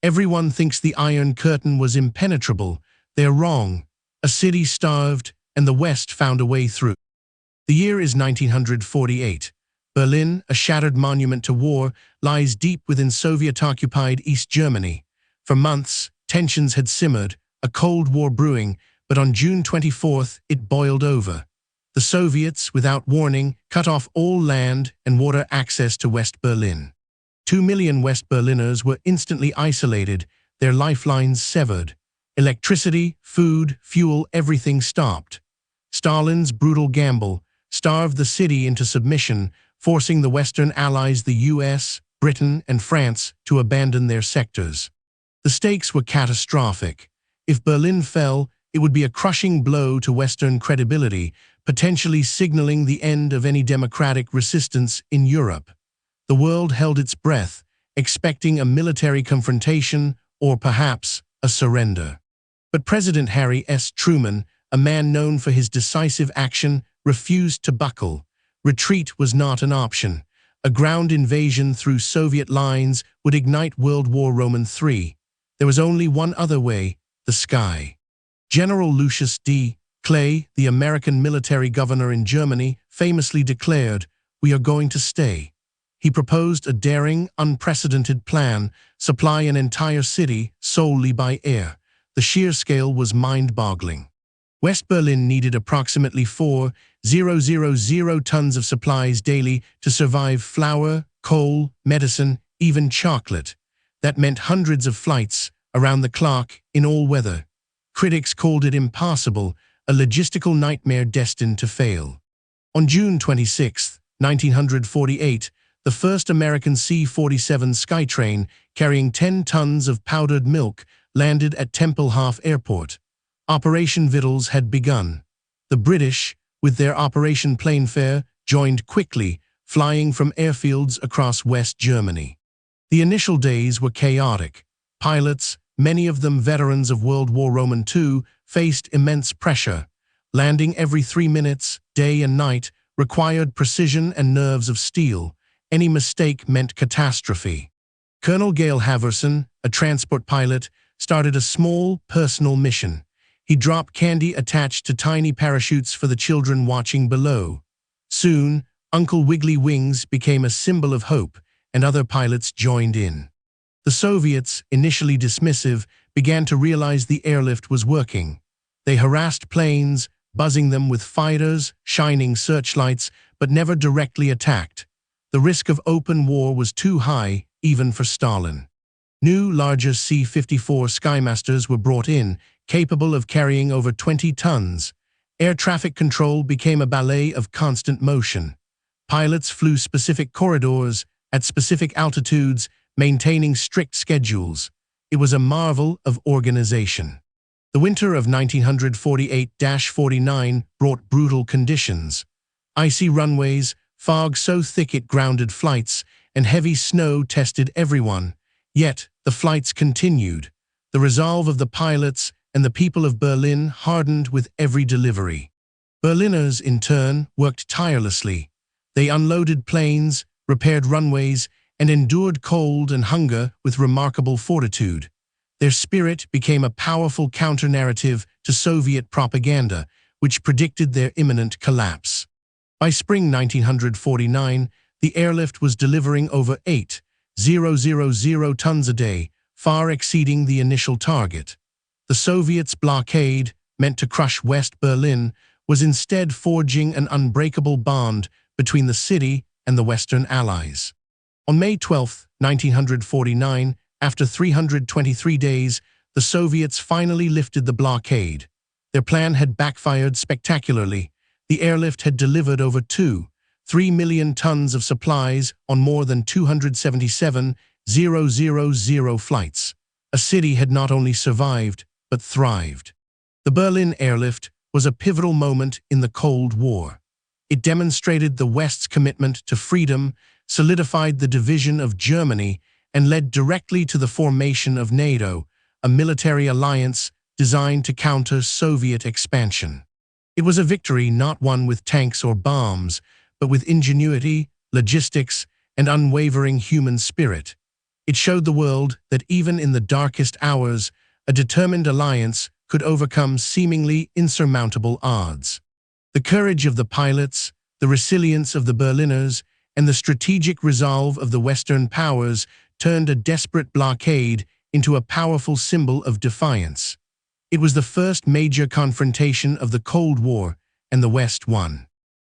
Everyone thinks the Iron Curtain was impenetrable. They're wrong. A city starved, and the West found a way through. The year is 1948. Berlin, a shattered monument to war, lies deep within Soviet-occupied East Germany. For months, tensions had simmered, a Cold War brewing, but on June 24th, it boiled over. The Soviets, without warning, cut off all land and water access to West Berlin. 2 million West Berliners were instantly isolated, their lifelines severed. Electricity, food, fuel, everything stopped. Stalin's brutal gamble starved the city into submission, forcing the Western allies, the US, Britain, and France, to abandon their sectors. The stakes were catastrophic. If Berlin fell, it would be a crushing blow to Western credibility, potentially signaling the end of any democratic resistance in Europe. The world held its breath, expecting a military confrontation or perhaps a surrender. But President Harry S. Truman, a man known for his decisive action, refused to buckle. Retreat was not an option. A ground invasion through Soviet lines would ignite World War III. There was only one other way: the sky. General Lucius D. Clay, the American military governor in Germany, famously declared, "We are going to stay." He proposed a daring, unprecedented plan: supply an entire city solely by air. The sheer scale was mind-boggling. West Berlin needed approximately 4,000 tons of supplies daily to survive: flour, coal, medicine, even chocolate. That meant hundreds of flights, around the clock, in all weather. Critics called it impossible, a logistical nightmare destined to fail. On June 26, 1948, the first American C-47 Skytrain, carrying 10 tons of powdered milk, landed at Tempelhof Airport. Operation Vittles had begun. The British, with their Operation Plainfare, joined quickly, flying from airfields across West Germany. The initial days were chaotic. Pilots, many of them veterans of World War II, faced immense pressure. Landing every 3 minutes, day and night, required precision and nerves of steel. Any mistake meant catastrophe. Colonel Gail Haverson, a transport pilot, started a small, personal mission. He dropped candy attached to tiny parachutes for the children watching below. Soon, Uncle Wiggly Wings became a symbol of hope, and other pilots joined in. The Soviets, initially dismissive, began to realize the airlift was working. They harassed planes, buzzing them with fighters, shining searchlights, but never directly attacked. The risk of open war was too high, even for Stalin. New, larger C-54 Skymasters were brought in, capable of carrying over 20 tons. Air traffic control became a ballet of constant motion. Pilots flew specific corridors, at specific altitudes, maintaining strict schedules. It was a marvel of organization. The winter of 1948-49 brought brutal conditions. Icy runways, fog so thick it grounded flights, and heavy snow tested everyone. Yet, the flights continued. The resolve of the pilots and the people of Berlin hardened with every delivery. Berliners, in turn, worked tirelessly. They unloaded planes, repaired runways, and endured cold and hunger with remarkable fortitude. Their spirit became a powerful counter-narrative to Soviet propaganda, which predicted their imminent collapse. By spring 1949, the airlift was delivering over 8,000 tons a day, far exceeding the initial target. The Soviets' blockade, meant to crush West Berlin, was instead forging an unbreakable bond between the city and the Western Allies. On May 12, 1949, after 323 days, the Soviets finally lifted the blockade. Their plan had backfired spectacularly. The airlift had delivered over 2.3 million tons of supplies on more than 277,000 flights. A city had not only survived, but thrived. The Berlin airlift was a pivotal moment in the Cold War. It demonstrated the West's commitment to freedom, solidified the division of Germany, and led directly to the formation of NATO, a military alliance designed to counter Soviet expansion. It was a victory not won with tanks or bombs, but with ingenuity, logistics, and unwavering human spirit. It showed the world that even in the darkest hours, a determined alliance could overcome seemingly insurmountable odds. The courage of the pilots, the resilience of the Berliners, and the strategic resolve of the Western powers turned a desperate blockade into a powerful symbol of defiance. It was the first major confrontation of the Cold War, and the West won.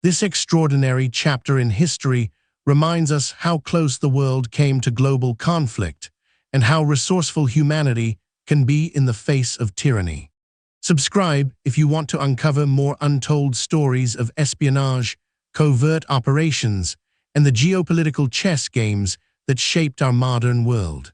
This extraordinary chapter in history reminds us how close the world came to global conflict, and how resourceful humanity can be in the face of tyranny. Subscribe if you want to uncover more untold stories of espionage, covert operations, and the geopolitical chess games that shaped our modern world.